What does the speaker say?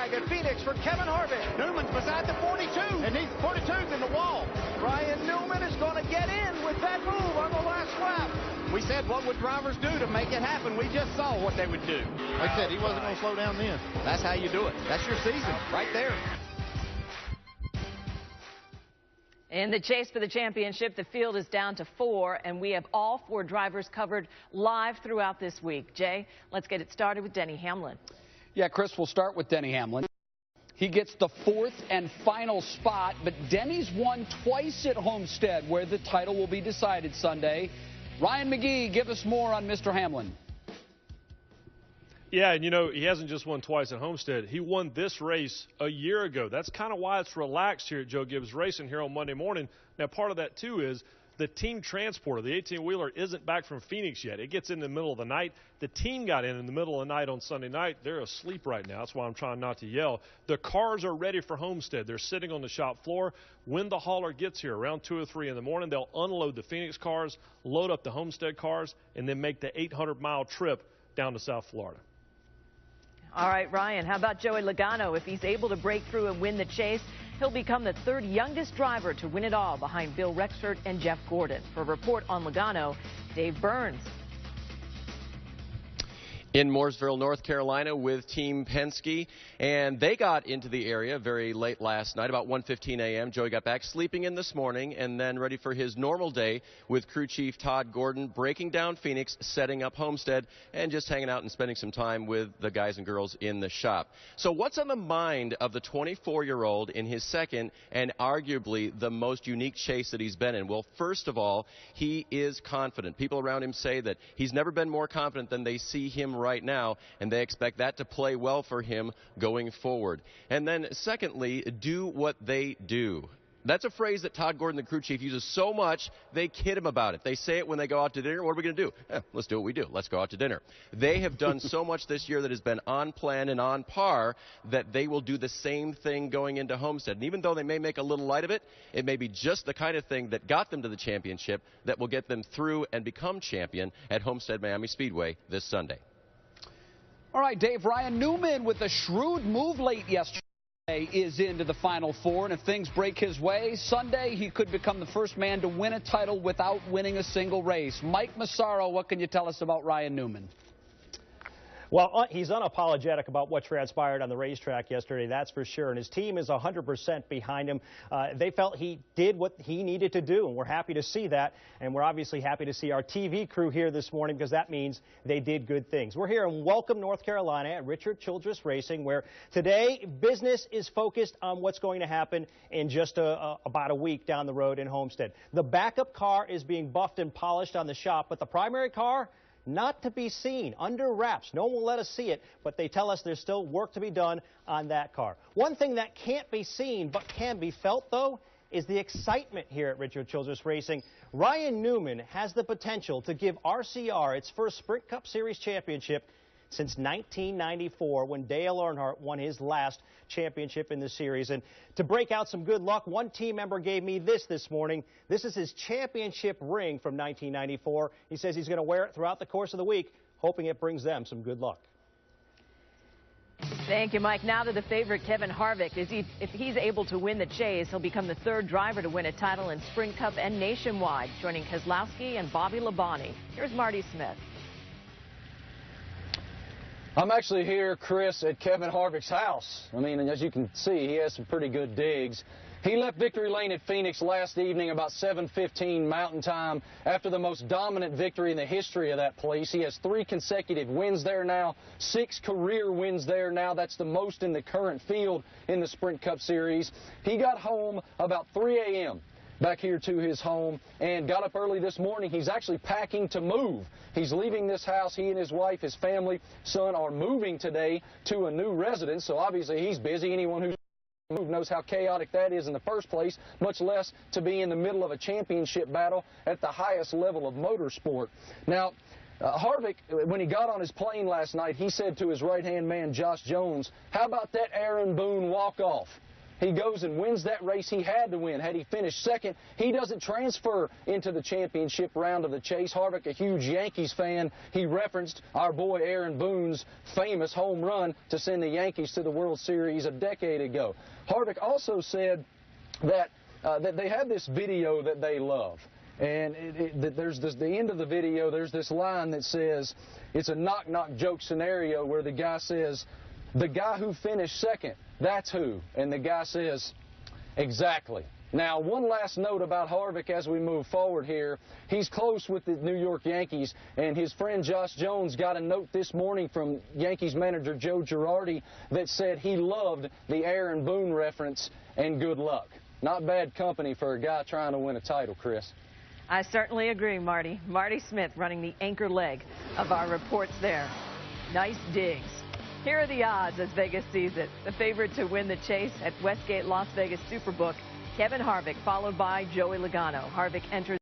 flag at Phoenix for Kevin Harvick. Newman's beside the 42. And he's 42's in the wall. Ryan Newman is going to get in with that move on the last lap. We said, what would drivers do to make it happen? We just saw what they would do. Like I said, he wasn't going to slow down then. That's how you do it. That's your season right there. In the chase for the championship, the field is down to 4, and we have all 4 drivers covered live throughout this week. Jay, let's get it started with Denny Hamlin. Yeah, Chris, we'll start with Denny Hamlin. He gets the 4th and final spot, but Denny's won twice at Homestead, where the title will be decided Sunday. Ryan McGee, give us more on Mr. Hamlin. Yeah, and you know, he hasn't just won twice at Homestead. He won this race a year ago. That's kind of why it's relaxed here at Joe Gibbs Racing here on Monday morning. Now, part of that, too, is the team transporter, the 18-wheeler, isn't back from Phoenix yet. It gets in the middle of the night. The team got in the middle of the night on Sunday night. They're asleep right now. That's why I'm trying not to yell. The cars are ready for Homestead. They're sitting on the shop floor. When the hauler gets here, around 2 or 3 in the morning, they'll unload the Phoenix cars, load up the Homestead cars, and then make the 800-mile trip down to South Florida. All right, Ryan, how about Joey Logano? If he's able to break through and win the chase, he'll become the 3rd youngest driver to win it all behind Bill Rexford and Jeff Gordon. For a report on Logano, Dave Burns. In Mooresville, North Carolina with Team Penske, and they got into the area very late last night, about 1:15 a.m. Joey got back sleeping in this morning and then ready for his normal day with crew chief Todd Gordon breaking down Phoenix, setting up Homestead, and just hanging out and spending some time with the guys and girls in the shop. So what's on the mind of the 24-year-old in his second and arguably the most unique chase that he's been in? Well, first of all, he is confident. People around him say that he's never been more confident than they see him right now, and they expect that to play well for him going forward. And then secondly, do what they do. That's a phrase that Todd Gordon, the crew chief, uses so much, they kid him about it. They say it when they go out to dinner. What are we going to do? Let's do what we do. Let's go out to dinner. They have done so much this year that has been on plan and on par that they will do the same thing going into Homestead. And even though they may make a little light of it, it may be just the kind of thing that got them to the championship that will get them through and become champion at Homestead Miami Speedway this Sunday. All right, Dave, Ryan Newman with a shrewd move late yesterday is into the Final Four, and if things break his way, Sunday he could become the first man to win a title without winning a single race. Mike Massaro, what can you tell us about Ryan Newman? Well, he's unapologetic about what transpired on the racetrack yesterday, that's for sure. And his team is 100% behind him. They felt he did what he needed to do, and we're happy to see that. And we're obviously happy to see our TV crew here this morning because that means they did good things. We're here in Welcome, North Carolina at Richard Childress Racing, where today business is focused on what's going to happen in just about a week down the road in Homestead. The backup car is being buffed and polished on the shop, but the primary car, not to be seen, under wraps. No one will let us see it, but they tell us there's still work to be done on that car. One thing that can't be seen but can be felt, though, is the excitement here at Richard Childress Racing. Ryan Newman has the potential to give RCR its first Sprint Cup Series championship since 1994, when Dale Earnhardt won his last championship in the series. And to break out some good luck, one team member gave me this morning. This is his championship ring from 1994. He says he's going to wear it throughout the course of the week, hoping it brings them some good luck. Thank you, Mike. Now to the favorite, Kevin Harvick. If he's able to win the chase, he'll become the 3rd driver to win a title in Sprint Cup and Nationwide, joining Keselowski and Bobby Labonte. Here's Marty Smith. I'm actually here, Chris, at Kevin Harvick's house. I mean, as you can see, he has some pretty good digs. He left victory lane at Phoenix last evening about 7:15 Mountain Time after the most dominant victory in the history of that place. He has 3 consecutive wins there now, 6 career wins there now. That's the most in the current field in the Sprint Cup Series. He got home about 3 a.m. back here to his home and got up early this morning. He's actually packing to move. He's leaving this house. He and his wife, his family, son are moving today to a new residence, so obviously he's busy. Anyone who's moved knows how chaotic that is in the first place, much less to be in the middle of a championship battle at the highest level of motorsport. Now, Harvick, when he got on his plane last night, he said to his right-hand man, Josh Jones, how about that Aaron Boone walk-off? He goes and wins that race he had to win. Had he finished second, he doesn't transfer into the championship round of the Chase. Harvick, a huge Yankees fan, he referenced our boy Aaron Boone's famous home run to send the Yankees to the World Series a decade ago. Harvick also said that they have this video that they love. And there's the end of the video, there's this line that says, it's a knock-knock joke scenario where the guy says, the guy who finished second, that's who. And the guy says, exactly. Now, one last note about Harvick as we move forward here. He's close with the New York Yankees, and his friend Josh Jones got a note this morning from Yankees manager Joe Girardi that said he loved the Aaron Boone reference, and good luck. Not bad company for a guy trying to win a title, Chris. I certainly agree, Marty. Marty Smith running the anchor leg of our reports there. Nice digs. Here are the odds as Vegas sees it. The favorite to win the Chase at Westgate Las Vegas Superbook, Kevin Harvick, followed by Joey Logano. Harvick enters